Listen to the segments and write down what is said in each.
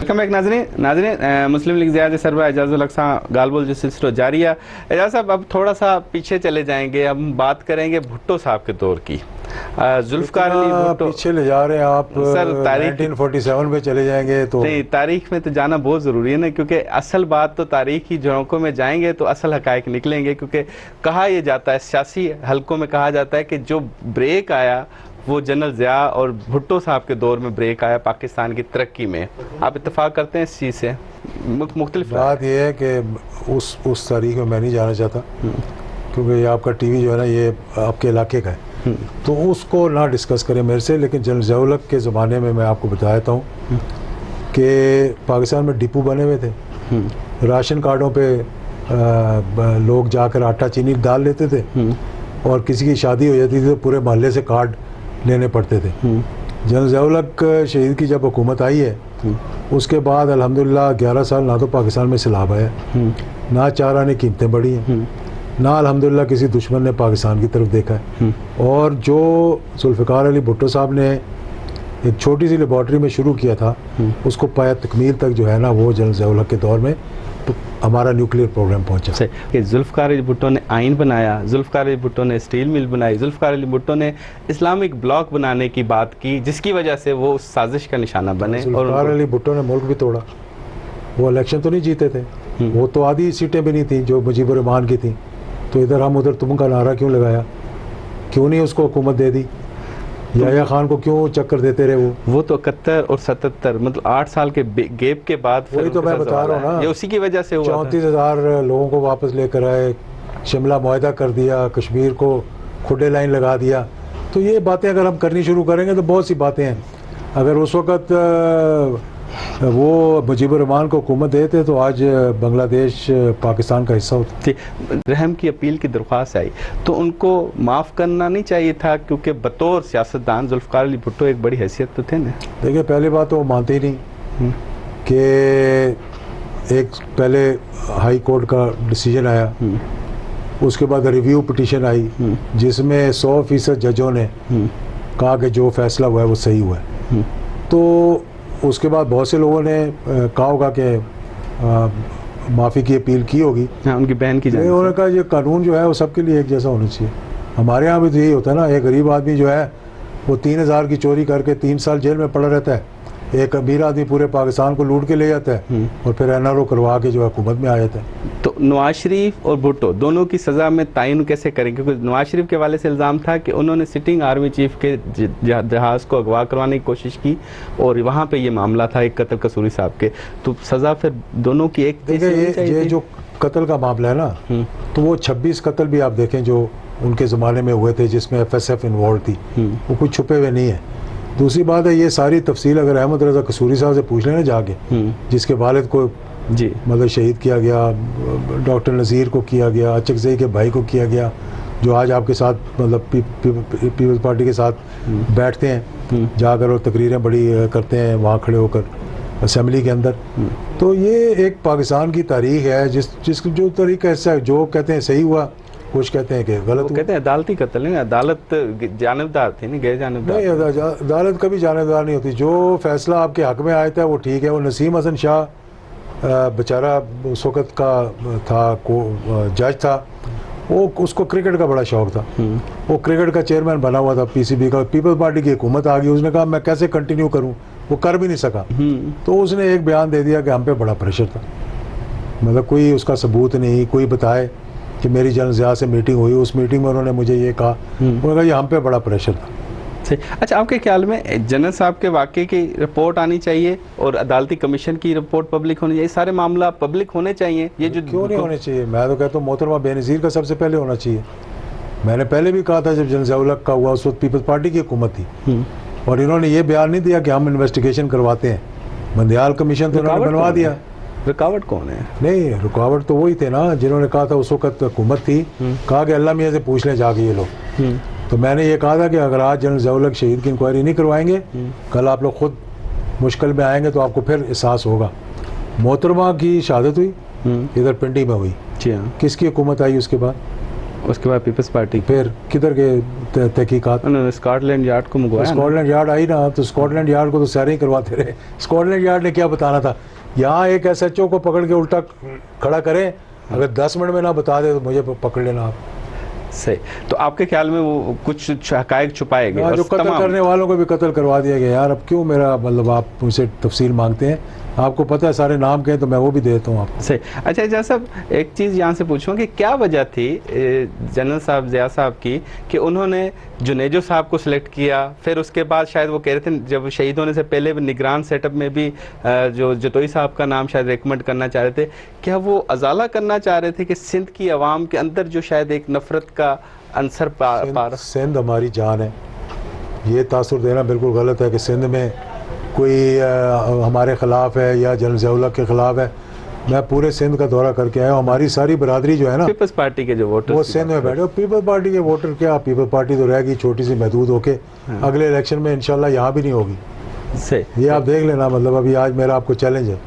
Welcome back नाज़रीन मुस्लिम league Ziyad सरबराह Ijazul हक़ साहब गालबोल जो सिलसिला जारी है। एजाज साहब अब थोड़ा सा पीछे चले जाएंगे, अब हम बात करेंगे भुट्टो साहब के दौर की। जुल्फ़िकार अली भुट्टो पीछे ले जा रहे हैं आप सर, 1947 में चले जाएंगे तो नहीं, तारीख में तो जाना बहुत ज़रूरी है ना, क्योंकि असल बात तो तारीख की झोंकों में जाएंगे तो असल हक़ाइक़ निकलेंगे। क्योंकि कहा यह जाता है, सियासी हलकों में कहा जाता है कि जो ब्रेक आया वो जनरल ज़िया और भुट्टो साहब के दौर में ब्रेक आया पाकिस्तान की तरक्की में। आप इत्तेफाक करते हैं इस चीज़ से? मुख्तलिफ बात यह है कि उस तारीख में मैं नहीं जाना चाहता, क्योंकि ये आपका टीवी जो है ना ये आपके इलाके का है, तो उसको ना डिस्कस करें मेरे से। लेकिन जनरल ज़िया के ज़माने में मैं आपको बता देता हूँ कि पाकिस्तान में डिपो बने हुए थे, राशन कार्डों पे लोग जाकर आटा चीनी डाल लेते थे, और किसी की शादी हो जाती थी तो पूरे मोहल्ले से कार्ड लेने पड़ते थे। जनरल ज़िया शहीद की जब हुकूमत आई है उसके बाद अल्हम्दुलिल्लाह 11 साल ना तो पाकिस्तान में सैलाब आया, ना चार आने कीमतें बढ़ी हैं, ना अल्हम्दुलिल्लाह किसी दुश्मन ने पाकिस्तान की तरफ देखा है। और जो जुल्फ़िकार अली भुट्टो साहब ने एक छोटी सी लेबॉर्ट्री में शुरू किया था, उसको पाया तकमील तक जो है ना वो जनरल ज़िया के दौर में हमारा न्यूक्लियर प्रोग्राम पहुंचा। कि जुल्फ़िकार अली भुट्टो ने आइन बनाया, जुल्फ़िकार अली भुट्टो ने स्टील मिल बनाई, जुल्फ़िकार अली भुट्टो ने इस्लामिक ब्लॉक बनाने की बात की, जिसकी वजह से वो उस साजिश का निशाना बने। जुल्फ़िकार अली भुट्टो ने मुल्क भी तोड़ा, वो इलेक्शन तो नहीं जीते थे, वो तो आधी सीटें भी नहीं थी जो मुजीबुर रहमान की थी, तो इधर हम उधर तुम का नारा क्यों लगाया, क्यों नहीं उसको हुकूमत दे दी, याह्या खान को क्यों चक्कर देते रहे? वो तो 71 और 77 मतलब 8 साल के गैप के बाद, वही तो मैं बता रहा हूँ ना, ये उसी की वजह से हुआ। 34,000 लोगों को वापस लेकर आए, शिमला मुआहदा कर दिया, कश्मीर को खुडे लाइन लगा दिया। तो ये बातें अगर हम करनी शुरू करेंगे तो बहुत सी बातें हैं। अगर उस वक़्त वो मुजीबुर रहमान को हुकूमत देते तो आज बांग्लादेश पाकिस्तान का हिस्सा होता। रहम की अपील की दरख्वास्त आई तो उनको माफ़ करना नहीं चाहिए था, क्योंकि बतौर सियासतदान जुल्फ़िकार अली भुट्टो एक बड़ी हैसियत तो थे ना। देखिए, पहली बात तो वो मानते ही नहीं कि एक पहले हाई कोर्ट का डिसीजन आया, उसके बाद रिव्यू पिटीशन आई जिसमें 100% जजों ने कहा कि जो फैसला हुआ है वो सही हुआ है। तो उसके बाद बहुत से लोगों ने कहा होगा कि माफ़ी की अपील की होगी। हाँ, उनकी बहन की उन्होंने कहा ये कानून जो है वो सबके लिए एक जैसा होना चाहिए। हमारे यहाँ भी तो यही होता है ना, एक गरीब आदमी जो है वो 3,000 की चोरी करके 3 साल जेल में पड़ा रहता है, एक अमीर आदमी पूरे पाकिस्तान को लूट के ले जाता है और फिर NRO करवा के जो हुकूमत में आ जाता है। तो नवाज शरीफ और भुट्टो दोनों की सज़ा में तयन कैसे करेंगे? क्योंकि नवाज शरीफ के हवाले से इल्ज़ाम था कि उन्होंने सिटिंग आर्मी चीफ के जहाज़ को अगवा करवाने की कोशिश की और वहाँ पे ये मामला था एक कत्ल कसूरी साहब के, तो सज़ा फिर दोनों की एक ये जो कत्ल का मामला है ना, तो वो 26 कत्ल भी आप देखें जो उनके ज़माने में हुए थे जिसमें FSF इन्वॉल्व थी, वो कुछ छुपे हुए नहीं है। दूसरी बात है, ये सारी तफसील अगर अहमद रज़ा कसूरी साहब से पूछ लेना जाके, जिसके वालिद को जी मतलब शहीद किया गया, डॉक्टर नज़ीर को किया गया, अचकज़ई के भाई को किया गया, जो आज आपके साथ मतलब पीपल्स पार्टी के साथ बैठते हैं जाकर और तकरीरें बड़ी करते हैं वहाँ खड़े होकर असेंबली के अंदर। तो ये एक पाकिस्तान की तारीख है जिस जो तरीका ऐसा है, जो कहते हैं सही हुआ, कुछ कहते हैं कि गलत। कहते हैं अदालती कत्ल है, अदालत जानिबदार थी नहीं, गैर जानिबदार नहीं, अदालत कभी जानिबदार नहीं होती। जो फैसला आपके हक में आया था वो ठीक है। वो नसीम हसन शाह बेचारा उस वक़्त का था जज था, वो उसको क्रिकेट का बड़ा शौक़ था, वो क्रिकेट का चेयरमैन बना हुआ था PCB का। पीपल्स पार्टी की हुकूमत आ गई, उसने कहा मैं कैसे कंटिन्यू करूं, वो कर भी नहीं सका, तो उसने एक बयान दे दिया कि हम पे बड़ा प्रेशर था। मतलब कोई उसका सबूत नहीं, कोई बताए कि मेरी जनरल ज़िया से मीटिंग हुई, उस मीटिंग में उन्होंने मुझे ये कहा, उन्होंने कहा ये हम पे बड़ा प्रेशर था। अच्छा, आपके ख्याल में जनरल साहब के वाक़े की रिपोर्ट आनी चाहिए और अदालती कमीशन की रिपोर्ट पब्लिक होनी चाहिए, सारे मामला पब्लिक होने चाहिए? ये जो क्यों नहीं होने चाहिए? मैं तो कहता हूँ मोहतरमा बेनज़ीर का सबसे पहले होना चाहिए। मैंने पहले भी कहा था जब जनरल ज़िया का हुआ उस वक्त पीपल्स पार्टी की हुकूमत थी और इन्होंने ये बयान नहीं दिया कि हम इन्वेस्टिगेशन करवाते हैं। बंदियाल कमीशन तो उन्होंने बनवा दिया। रुकावट कौन है? नहीं, रुकावट तो वही थे ना जिन्होंने कहा था उस वक्त हुकूमत थी, कहा कि अल्लाह मियाँ से पूछ लें जाके ये लोग। तो मैंने ये कहा था कि अगर आज जनरल ज़िया शहीद की इंक्वायरी नहीं करवाएंगे, कल आप लोग खुद मुश्किल में आएंगे तो आपको फिर एहसास होगा। मोहतरमा की शहादत हुई इधर पिंडी में हुई, किसकी हुकूमत आई उसके बाद? उसके बाद पीपल्स पार्टी फिर किधर गए तहकीकात? उन्होंने स्कॉटलैंड यार्ड को मंगवाया ना। स्कॉटलैंड यार्ड आई ना, तो स्कॉटलैंड यार्ड को तो सारे ही करवाते रहे। स्कॉटलैंड यार्ड ने क्या बताना था? यहाँ एक SHO को पकड़ के उल्टा खड़ा करें, अगर 10 मिनट में ना बता दे तो मुझे पकड़ लेना आप। सही। तो आपके ख्याल में वो कुछ हकायक छुपाए गए? जो कत्ल करने वालों को भी कत्ल करवा दिया गया। यार अब क्यों मेरा मतलब आप मुझसे तफसील मांगते हैं? आपको पता है सारे नाम के हैं, तो मैं वो भी दे देता हूँ आपको। सही। अच्छा एजाज साहब, एक चीज़ यहाँ से पूछूँ कि क्या वजह थी जनरल साहब ज़िया साहब की कि उन्होंने जुनेजो साहब को सिलेक्ट किया, फिर उसके बाद शायद वो कह रहे थे जब शहीद होने से पहले निगरान सेटअप में भी जो जतोई साहब का नाम शायद रिकमेंड करना चाह रहे थे, क्या वो अजाला करना चाह रहे थे कि सिंध की आवाम के अंदर जो शायद एक नफरत का अंसर सिंध हमारी जान है, ये तासुर देना बिल्कुल गलत है कि सिंध में कोई हमारे ख़िलाफ़ है या जनरल ज़िया-उल-हक़ के ख़िलाफ़ है। मैं पूरे सिंध का दौरा करके आया हूँ। हमारी सारी बरादरी जो है ना, पीपल्स पार्टी के जो वोटर वो सिंध में बैठे। पीपल्स पार्टी के वोटर क्या, पीपल्स पार्टी तो रहेगी छोटी सी महदूद होके, अगले इलेक्शन में इंशाल्लाह यहाँ भी नहीं होगी। सही। ये आप देख लेना, मतलब अभी आज मेरा आपको चैलेंज है।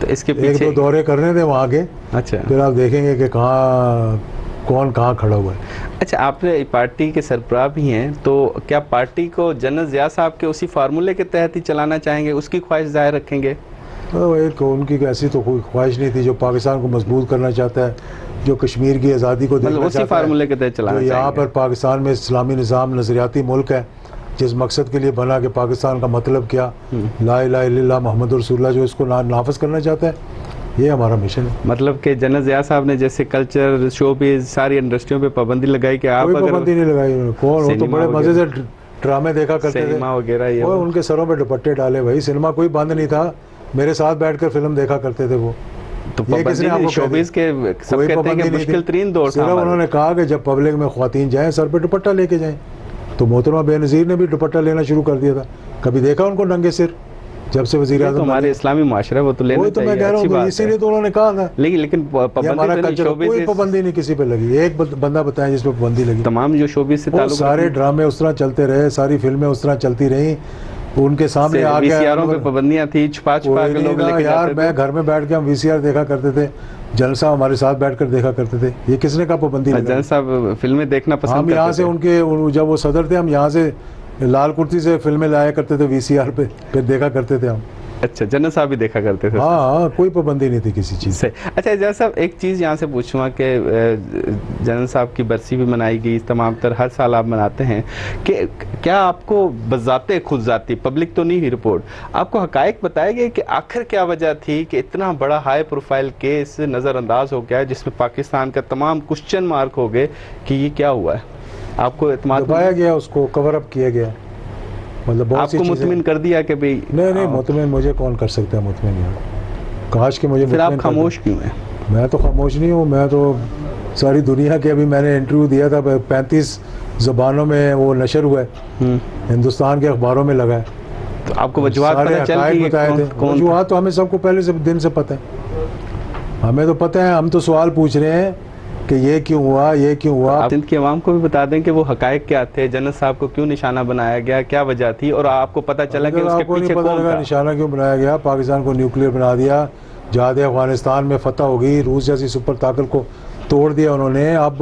तो इसके एक पीछे 2 दौरे करने थे वहाँ के, अच्छा, फिर आप देखेंगे कि कौन कहाँ खड़ा हुआ है। अच्छा, आपने पार्टी के सरबराह भी हैं, तो क्या पार्टी को जनरल ज़िया साहब के उसी फार्मूले के तहत ही चलाना चाहेंगे, उसकी ख्वाहिश जाहिर रखेंगे? तो एक उनकी ऐसी तो कोई ख्वाहिश नहीं थी। जो पाकिस्तान को मजबूत करना चाहता है, जो कश्मीर की आज़ादी को देखना उसी चाहता फार्मूले के तहत चलाना है, यहाँ चाहेंगे। पर पाकिस्तान में इस्लामी निज़ाम नज़रियाती मुल्क है, जिस मकसद के लिए बना कि पाकिस्तान का मतलब क्या, ला इलाहा इल्लल्लाह मुहम्मद रसूलुल्लाह, जो इसको नाफिज करना चाहता है, ये हमारा मिशन है। मतलब कि जनरल ज़िया साहब ने जैसे कल्चर, शोबिज़, सारी इंडस्ट्रियों पे पाबंदी लगाई कि आप कोई अगर पाबंदी नहीं लगाई उन्होंने। कौन, वो तो बड़े मज़े से ड्रामे देखा करते थे, सिनेमा वगैरह, ये वो उनके सरों पे दुपट्टे डाले। भाई सिनेमा कोई बंद नहीं था, मेरे साथ बैठकर फिल्म देखा करते थे वो। तो ये किसने आपको शोबिज़ के सब कोई कहते हैं पाबंदी कि नहीं मुश्किल थी। तरीन दौर था सिर्फ हमारा। उन्होंने कहा कि जब पब्लिक में ख्वातीन जाएं सर पे दुपट्टा लेके जाएं, तो मोहतरमा बेनज़ीर ने भी दुपट्टा लेना शुरू कर दिया था। कभी देखा उनको नंगे सिर? जब से वज़ीर तो आज़म हमारे इस्लामी माशरा वो तो लेना वही तो मैं चाहिए, कह रहा अच्छी हूँ, बात इसीलिए है। तो उन्होंने कहा था। लेकिन ये पाबंदी हमारा तो नहीं, कल्चर, कोई शोबिज़ पाबंदी नहीं किसी पे लगी। एक बंदा बताएं जिस पे पाबंदी लगी? तमाम जो शोबिज़ से वो ताल्लुक सारे ड्रामे उस तरह चलते रहे, सारी फिल्में उस तरह चलती रहीं, उनके सामने आके वीसीआरों पे पाबंदियां थी, छुपा छुपा के लोग लेके यार जाते मैं थे। घर में बैठ के हम VCR देखा करते थे, जनरल साहब हमारे साथ बैठकर देखा करते थे। ये किसने कहा पाबंदी लगाई? जनरल साहब फिल्में देखना पसंद हम यहाँ से करते थे। उनके जब वो सदर थे, हम यहाँ से लाल कुर्ती से फिल्में लाया करते थे VCR पे, फिर देखा करते थे हम। अच्छा, जनरल साहब भी देखा करते थे। हाँ, कोई पाबंदी नहीं थी किसी चीज़ से। अच्छा एजाज साहब, एक चीज़ यहाँ से पूछूँगा कि जनरल साहब की बरसी भी मनाई गई, तमाम तर हर साल आप मनाते हैं, कि क्या आपको बज़ाते खुद जाती, पब्लिक तो नहीं हुई रिपोर्ट, आपको हकायक बताए गए कि आखिर क्या वजह थी कि इतना बड़ा हाई प्रोफाइल केस नज़रअंदाज हो गया, जिसमें पाकिस्तान का तमाम क्वेश्चन मार्क हो गए कि ये क्या हुआ है? आपको इत्मीनान दबाया गया, उसको कवर अप किया गया, मतलब बहुत सी आपको चीज़ें। मुतमिन कर दिया कि भाई नहीं, मुतमिन मुझे कौन कर सकता है मुतमिन यार? काश कि मुझे फिर आप मुतमिन कर दे। खामोश क्यों हैं? मैं तो खामोश नहीं हूँ, मैं तो सारी दुनिया के, अभी मैंने इंटरव्यू दिया था, 35 ज़बानों में वो नशर हुआ है, हिंदुस्तान के अखबारों में लगा है। तो आपको वजूहात सारे पता चल हकायक गई बताए थे। कौन वजूहात तो हमें सबको पहले से दिन से पता है, हमें तो पता है। हम तो सवाल पूछ रहे हैं कि ये क्यों हुआ, ये क्यों हुआ। आप सिंध की आवाम को भी बता दें कि वो हकायक क्या थे, जनरल साहब को क्यों निशाना बनाया गया, क्या वजह थी, और आपको पता चला कि उसके आपको पीछे नहीं पता कौन लगा था? निशाना क्यों बनाया गया? पाकिस्तान को न्यूक्लियर बना दिया, जहाद अफगानिस्तान में फतह हो गई, रूस जैसी सुपर ताकत को तोड़ दिया उन्होंने। अब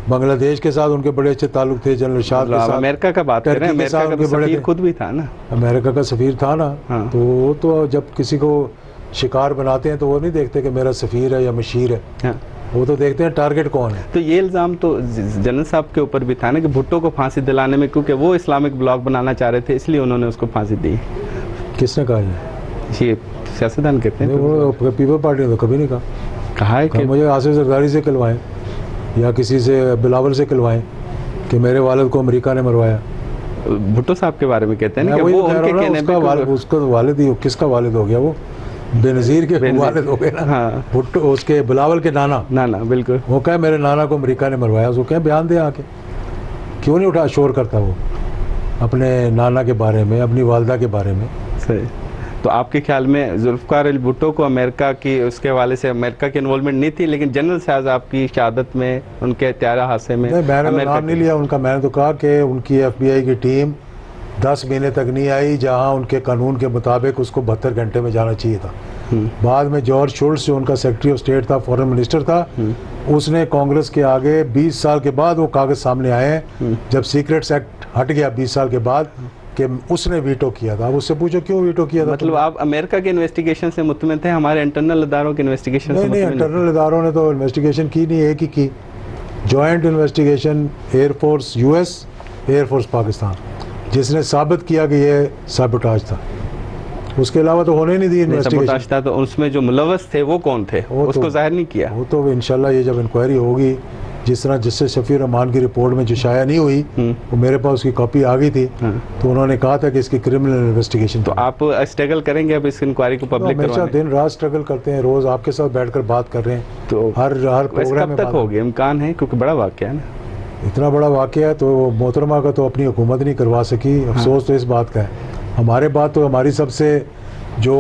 बांग्लादेश के साथ उनके बड़े अच्छे ताल्लुक थे, जनरल शाद के साथ। अमेरिका का बात कर रहे हैं, टर्की के अमेरिका साथ का उनके तो बड़े सफीर थे। खुद भी था ना। अमेरिका का सफ़ीर था ना। हाँ। तो वो तो जब किसी को शिकार बनाते हैं तो वो नहीं देखते कि मेरा सफ़ीर है या मशीर है, हाँ। वो तो देखते हैं टारगेट कौन है। तो ये इल्ज़ाम तो जनरल साहब के ऊपर भी था ना कि भुट्टो को फांसी दिलाने में, क्योंकि वो इस्लामिक ब्लॉग बनाना चाह रहे थे, इसलिए उन्होंने उसको फांसी दी। किसने कहा ये? सियासतदान कहते हैं। वो पीपल पार्टी ने तो कभी नहीं कहा है कहा कि मुझे आसिफ जरदारी से खिलवाएं या किसी से बिलावल से खिलवाएं कि मेरे वालिद को अमेरिका ने मरवाया। भुट्टो साहब के बारे में कहते हैं ना मैं कि वही वो तो कह रहा उनके हूं ना, कहने उसका वालिद ही, किसका वालिद हो गया वो? बेनज़ीर के बेनज़ीर। वालिद हो गए ना। हाँ। भुट्टो, उसके बिलावल के नाना। ना बिल्कुल। वो कहे मेरे नाना को अमेरिका ने मरवाया, उसको कहें बयान दे आके। क्यों नहीं उठा शोर करता वो अपने नाना के बारे में, अपनी वालदा के बारे में? सही। तो आपके ख्याल में जुल्फ़िकार अली भुट्टो को अमेरिका की, उसके हवाले से अमेरिका की इन्वॉल्वमेंट नहीं थी, लेकिन जनरल साहब की शहादत में, उनके त्यारा हादसे में नहीं, मैंने तो अमेरिका नाम नहीं लिया उनका। मैंने तो कहा कि उनकी FBI की टीम 10 महीने तक नहीं आई, जहां उनके कानून के मुताबिक उसको 72 घंटे में जाना चाहिए था। बाद में जॉर्ज शुल्ट्ज जो उनका सेक्रेटरी ऑफ स्टेट था, फॉरेन मिनिस्टर था, उसने कांग्रेस के आगे 20 साल के बाद वो कागज सामने आए हैं, जब सीक्रेट्स एक्ट हट गया 20 साल के बाद, कि उसने वीटो किया था। अब उससे पूछो क्यों वीटो किया था। मतलब आप अमेरिका के इन्वेस्टिगेशन से मुतमिन थे, हमारे इंटरनल इदारों के इन्वेस्टिगेशन से नहीं, मुतमिन इंटरनल इदारों ने तो इन्वेस्टिगेशन की नहीं, एक ही की, joint investigation air force US, air force Pakistan, जिसने साबित किया कि ये साबोटाज था। उसके अलावा तो होने नहीं दी इन्वेस्टिगेशन। साबोटाज था, तो उसमें जो मुलव्वस थे वो कौन थे, उसको जाहिर नहीं किया। वो तो इंशाल्लाह ये जब इंक्वायरी होगी, जिस तरह जिससे शफी रहमान की रिपोर्ट में जो शाया नहीं हुई, वो मेरे पास उसकी कॉपी आ गई थी, तो उन्होंने कहा था कि इसकी क्रिमिनल इन्वेस्टिगेशन। तो आप स्ट्रगल करेंगे अब इस इंक्वायरी को पब्लिक हमेशा दिन रात स्ट्रगल करते हैं, रोज आपके साथ बैठकर बात कर रहे हैं, तो हर प्रोग्राम कब तक होगी, इम्कान है, क्योंकि बड़ा वाक़या है ना, इतना बड़ा वाक़या है, तो मोहतरमा का तो अपनी हुकूमत नहीं करवा सकी। अफसोस तो इस बात का है। हमारे बात तो हमारी सबसे जो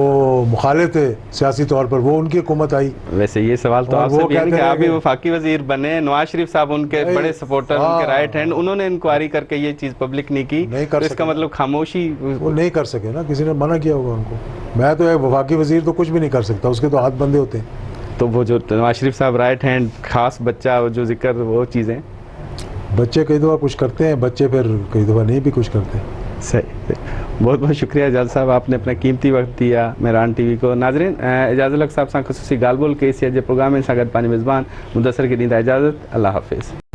मुखालिफ थे सियासी तौर पर, वो उनकी हुकूमत आई। वैसे ये सवाल तो आपसे भी है कि आप भी वफाकी वजीर बने, नवाज शरीफ साहब उनके बड़े सपोर्टर, उनके राइट हैंड, उन्होंने इंक्वायरी करके ये चीज़ पब्लिक नहीं की, तो इसका मतलब खामोशी। वो नहीं कर सके ना, किसी ने मना किया होगा उनको। मैं तो एक वफाकी वजीर तो कुछ भी नहीं कर सकता, उसके तो हाथ बंधे होते हैं। तो वो जो नवाज शरीफ साहब राइट हैंड, खास बच्चा, जो जिक्र, वो चीज़ें, बच्चे कई दफ़ा कुछ करते हैं, बच्चे फिर कई दफ़ा नहीं भी कुछ करते। सही। बहुत बहुत शुक्रिया एजाज साहब, आपने अपना कीमती वक्त दिया मेहरान टीवी को। नाजरीन, एजाज उल हक साहब सां ख़ुसूसी ॻाल्हि ॿोल कई जे प्रोग्राम में सां गॾु पंहिंजे मेज़बान मुदस्सर खे ॾींदा इजाज़त। अल्लाह हाफ़िज़।